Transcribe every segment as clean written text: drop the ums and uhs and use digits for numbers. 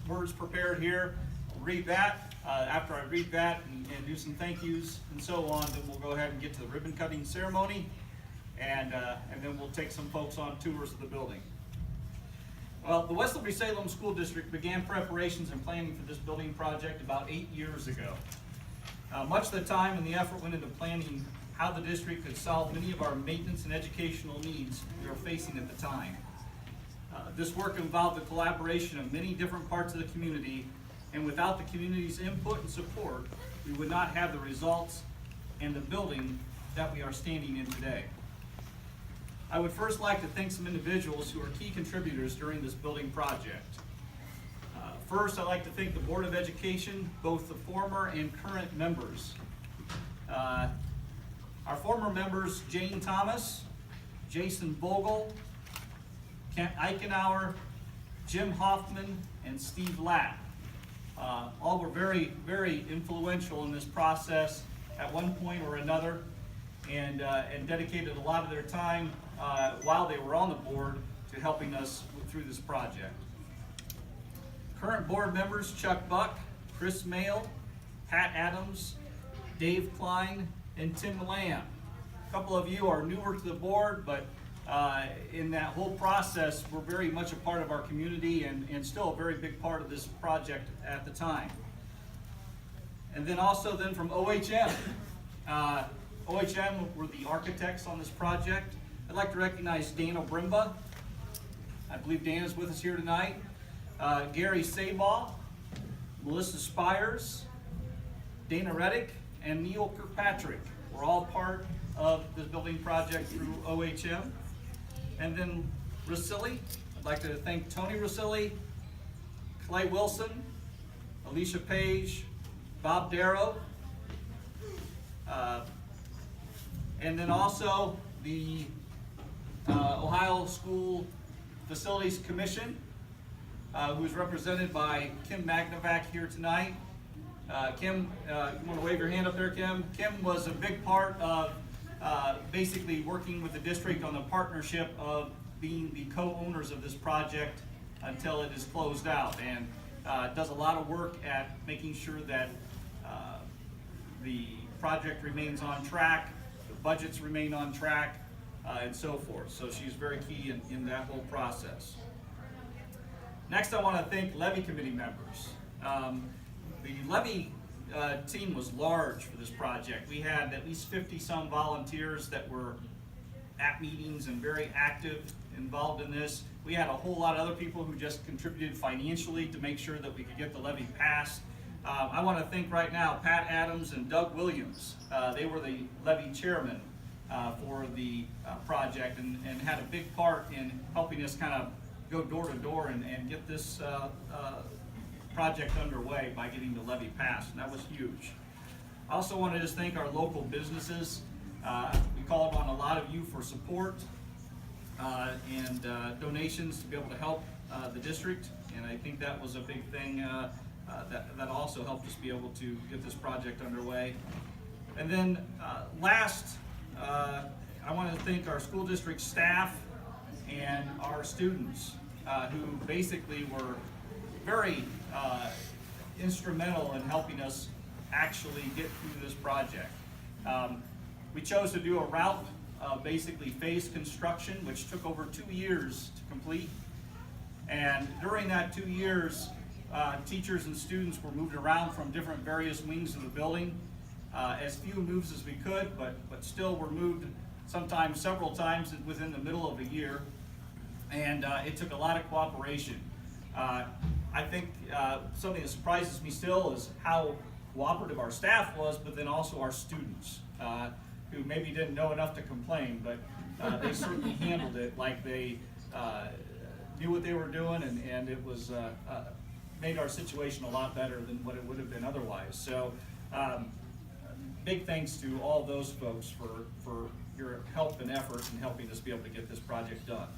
words prepared here. I'll read that. After I read that and do some thank yous and so on, then we'll go ahead and get to the ribbon cutting ceremony, and then we'll take some folks on tours of the building. Well, the West Liberty-Salem School District began preparations and planning for this building project about 8 years ago. Much of the time and the effort went into planning how the district could solve many of our maintenance and educational needs we were facing at the time. This work involved the collaboration of many different parts of the community, and without the community's input and support, we would not have the results and the building that we are standing in today. I would first like to thank some individuals who are key contributors during this building project. First, I'd like to thank the Board of Education, both the former and current members. Our former members, Jane Thomas, Jason Vogel, Kent Eichenauer, Jim Hoffman, and Steve Lapp. All were very, very influential in this process at one point or another, and dedicated a lot of their time while they were on the board to helping us through this project. Current board members, Chuck Buck, Chris Mayle, Pat Adams, Dave Klein, and Tim Lamb. A couple of you are newer to the board, but in that whole process, we're very much a part of our community and still a very big part of this project at the time. And then also then from OHM. OHM were the architects on this project. I'd like to recognize Dana Brimba. I believe Dana's with us here tonight. Gary Sabaugh, Melissa Spires, Dana Reddick, and Neil Kirkpatrick were all part of this building project through OHM. And then Rosilli, I'd like to thank Tony Rosilli, Clay Wilson, Alicia Page, Bob Darrow, and then also the Ohio School Facilities Commission, who's represented by Kim Magnavac here tonight. Kim, you want to wave your hand up there, Kim? Kim was a big part of basically working with the district on the partnership of being the co-owners of this project until it is closed out, and does a lot of work at making sure that the project remains on track, the budgets remain on track, and so forth. So she's very key in that whole process. Next, I want to thank levy committee members. The levy team was large for this project. We had at least 50-some volunteers that were at meetings and very active, involved in this. We had a whole lot of other people who just contributed financially to make sure that we could get the levy passed. I want to thank right now Pat Adams and Doug Williams. They were the levy chairman for the project and had a big part in helping us kind of go door to door and get this project underway by getting the levy passed, and that was huge. I also want to just thank our local businesses. We called on a lot of you for support and donations to be able to help the district, and I think that was a big thing that also helped us be able to get this project underway. And then last, I want to thank our school district staff and our students who basically were very instrumental in helping us actually get through this project. We chose to do a route of basically phased construction, which took over 2 years to complete. And during that 2 years, teachers and students were moved around from different various wings of the building. As few moves as we could, but still were moved sometimes several times within the middle of a year. And it took a lot of cooperation. I think something that surprises me still is how cooperative our staff was, but then also our students, who maybe didn't know enough to complain, but they certainly handled it like they knew what they were doing, and it was made our situation a lot better than what it would have been otherwise. So big thanks to all those folks for your help and effort in helping us be able to get this project done.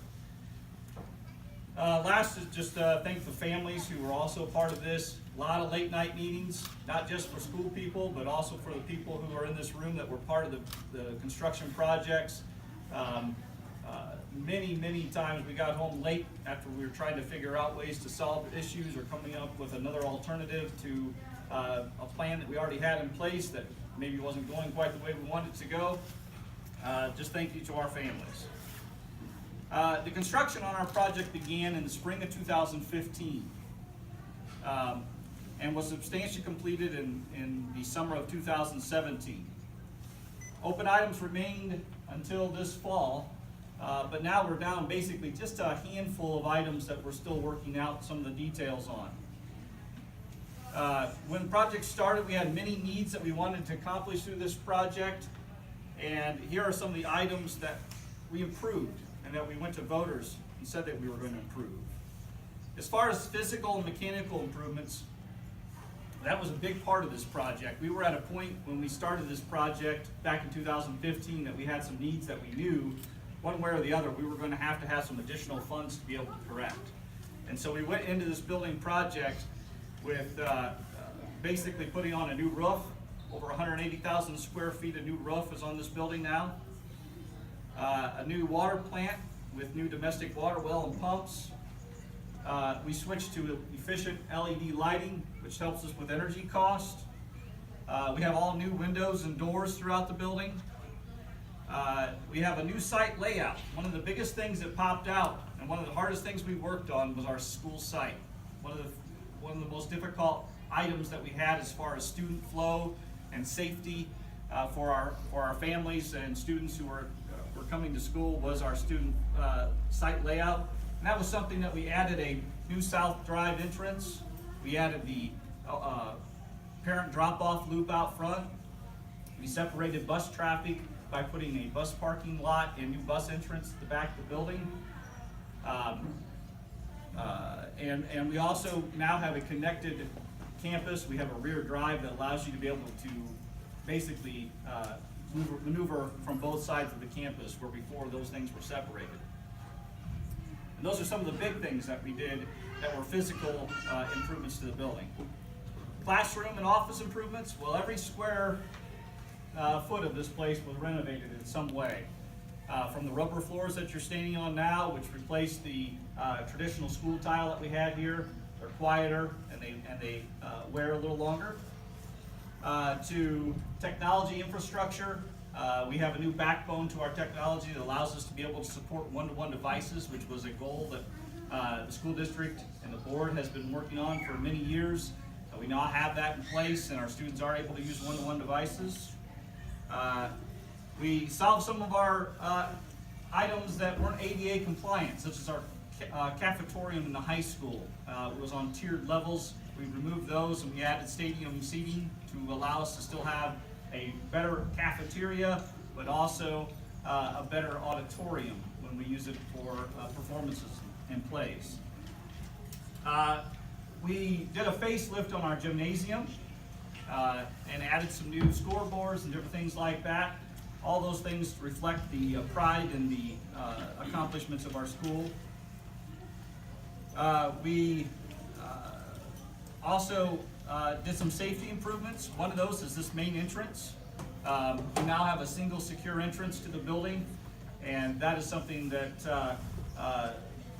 Last is just thank the families who were also part of this. A lot of late night meetings, not just for school people, but also for the people who are in this room that were part of the construction projects. many times we got home late after we were trying to figure out ways to solve issues or coming up with another alternative to a plan that we already had in place that maybe wasn't going quite the way we wanted it to go. Just thank you to our families. The construction on our project began in the spring of 2015 and was substantially completed in the summer of 2017. Open items remained until this fall, but now we're down basically just a handful of items that we're still working out some of the details on. When the project started, we had many needs that we wanted to accomplish through this project, and here are some of the items that we improved and that we went to voters and said that we were going to improve. As far as physical and mechanical improvements, that was a big part of this project. We were at a point when we started this project back in 2015 that we had some needs that we knew, one way or the other, we were going to have some additional funds to be able to correct. And so we went into this building project with basically putting on a new roof. Over 180,000 square feet of new roof is on this building now. A new water plant with new domestic water well and pumps. We switched to efficient LED lighting, which helps us with energy cost. We have all new windows and doors throughout the building. We have a new site layout. One of the biggest things that popped out and one of the hardest things we worked on was our school site. One of the most difficult items that we had as far as student flow and safety for our families and students who were coming to school was our student site layout. And that was something that we added a new South Drive entrance. We added the parent drop-off loop out front. We separated bus traffic by putting a bus parking lot and new bus entrance at the back of the building. And we also now have a connected campus. We have a rear drive that allows you to be able to basically maneuver from both sides of the campus, where before those things were separated. And those are some of the big things that we did that were physical improvements to the building. Classroom and office improvements, well, every square foot of this place was renovated in some way. From the rubber floors that you're standing on now, which replaced the traditional school tile that we had here. They're quieter and they wear a little longer. To technology infrastructure, we have a new backbone to our technology that allows us to be able to support one-to-one devices, which was a goal that the school district and the board has been working on for many years. We now have that in place, and our students are able to use one-to-one devices. We solved some of our items that weren't ADA compliant, such as our cafetorium in the high school. It was on tiered levels. We removed those and we added stadium seating to allow us to still have a better cafeteria, but also a better auditorium when we use it for performances and plays. We did a facelift on our gymnasium and added some new scoreboards and different things like that. All those things reflect the pride and the accomplishments of our school. We also did some safety improvements. One of those is this main entrance. We now have a single secure entrance to the building, and that is something that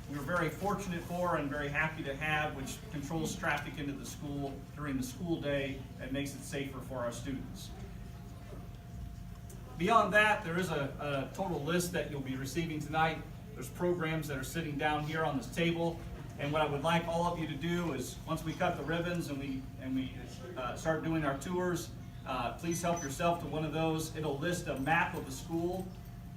we're very fortunate for and very happy to have, which controls traffic into the school during the school day and makes it safer for our students. Beyond that, there is a total list that you'll be receiving tonight. There's programs that are sitting down here on this table. And what I would like all of you to do is, once we cut the ribbons and we start doing our tours, please help yourself to one of those. It'll list a map of the school,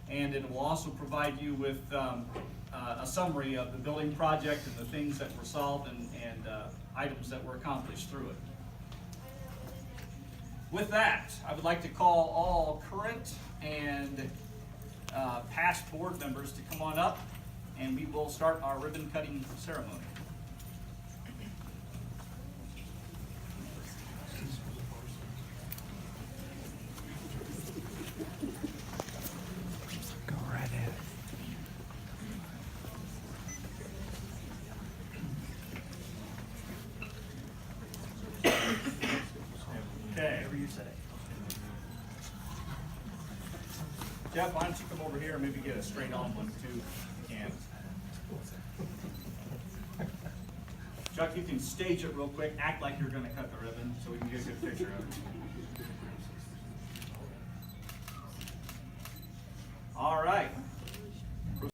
and it will also provide you with a summary of the building project and the things that were solved and items that were accomplished through it. With that, I would like to call all current and past board members to come on up, and we will start our ribbon cutting ceremony. Go right ahead. Okay, whatever you say. Jeff, why don't you come over here and maybe get a straight on one too, if you can. Chuck, you can stage it real quick, act like you're gonna cut the ribbon so we can get a good picture of it.